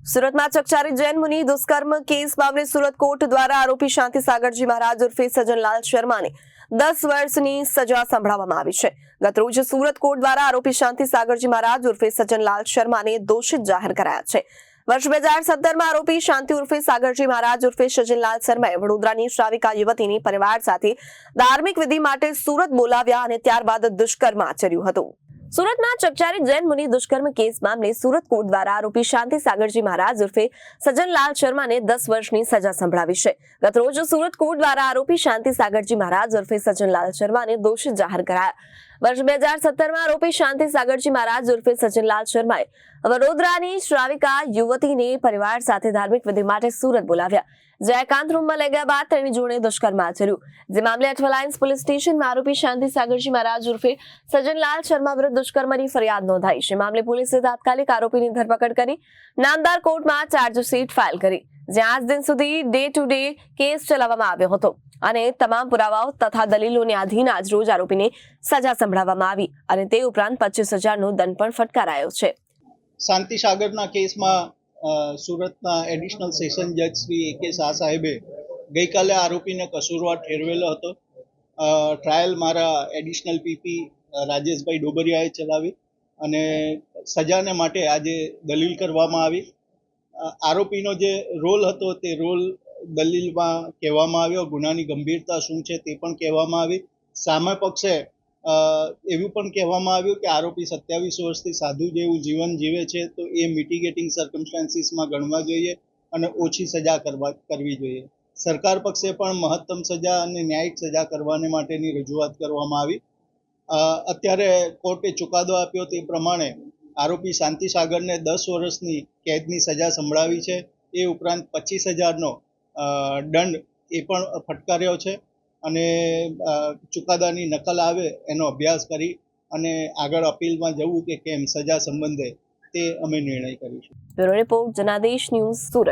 સુરતમાં ચકચારી જૈન મુનિ દુષ્કર્મ કેસ મામલે સુરત કોર્ટ દ્વારા આરોપી શાંતિ સાગરજી મહારાજ ઉર્ફે સજનલાલ શર્માને 10 વર્ષની સજા સંભળાવવામાં આવી છે। ગતરોજ સુરત કોર્ટ દ્વારા આરોપી શાંતિ સાગરજી મહારાજ ઉર્ફે સજનલાલ શર્માને દોષિત જાહેર કરાયા છે। વર્ષ 2017માં આરોપી શાંતિ ઉર્ફે સાગરજી મહારાજ ઉર્ફે સજનલાલ શર્માએ વડોદરાની શ્રાવિકા યુવતીની પરિવાર સાથે ધાર્મિક વિધિ માટે સુરત બોલાવ્યા અને ત્યારબાદ દુષ્કર્મ આચર્યું હતું। સુરતમાં ચકચારી જૈન મુનિ દુષ્કર્મ કેસ મામલે સુરત કોર્ટ દ્વારા આરોપી શાંતિ સાગરજી મહારાજ ઉર્ફે સજનલાલ શર્માને 10 વર્ષની સજા સંભળાવી છે। ગતરોજ સુરત કોર્ટ દ્વારા આરોપી શાંતિ સાગરજી મહારાજ ઉર્ફે સજનલાલ શર્માને દોષિત જાહેર કરાયા। વર્ષ 2017માં આરોપી શાંતિ સાગરજી મહારાજ ઉર્ફે સજનલાલ શર્માએ વડોદરાની શ્રાવિકા યુવતીને પરિવાર સાથે ધાર્મિક વિધિ માટે સુરત બોલાવ્યા, જ્યાં એકાંત રૂમમાં લઈ ગયા બાદ તેની જોડે દુષ્કર્મ આચર્યું। જે મામલે અઠવાલાઇન્સ પોલીસ સ્ટેશનમાં આરોપી શાંતિ સાગરજી મહારાજ ઉર્ફે સજનલાલ શર્મા વિરુદ્ધ દુષ્કર્મની ફરિયાદ નોંધાઈ છે। મામલે પોલીસે તાત્કાલિક આરોપીની ધરપકડ કરી નામદાર કોર્ટમાં ચાર્જશીટ ફાઇલ કરી, જ્યાં આજ દિન સુધી ડે ટુ ડે કેસ ચલાવવામાં આવ્યો હતો અને તમામ પુરાવાઓ તથા દલીલોને આધીન આજ રોજ આરોપીને સજા સંભળાવવામાં આવી અને તે ઉપરાંત 25,000નો દંડ પણ ફટકારાયો છે। શાંતિ સાગરના કેસમાં સુરતના એડિશનલ સેશન જજ શ્રી A.K. શાહ સાહેબે ગઈકાલે આરોપીને કસૂરવાર ઠેરવેલો હતો। ટ્રાયલ મારા એડિશનલ પીપી રાજેશભાઈ ડોબરિયાએ ચલાવી અને સજાને માટે આજે દલીલ કરવામાં આવી। આરોપીનો જે રોલ હતો તે રોલ દલીલમાં કહેવામાં આવ્યો, ગુનાની ગંભીરતા શું છે તે પણ કહેવામાં આવી। સામે પક્ષે એવું પણ કહેવામાં આવ્યું કે આરોપી 27 વર્ષથી સાધુ જેવું જીવન જીવે છે તો એ મિટિગેટિંગ સર્કમસ્ટાન્સીસમાં ગણવા જોઈએ અને ઓછી સજા કરવી જોઈએ। સરકાર પક્ષે પણ મહત્તમ સજા અને ન્યાયિક સજા કરવાને માટેની રજૂઆત કરવામાં આવી। અત્યારે કોર્ટે ચુકાદો આપ્યો તે પ્રમાણે આરોપી શાંતિ સાગરને 10 વર્ષની કેદની સજા સંભળાવી છે। એ ઉપરાંત 25,000નો દંડ એ પણ ફટકાર્યો છે અને ચુકાદાની નકલ આવે એનો અભ્યાસ કરી અને આગળ અપીલમાં જવું કે કેમ સજા સંબંધે તે અમે નિર્ણય કરીશું। Bureau report Janadesh news Surat.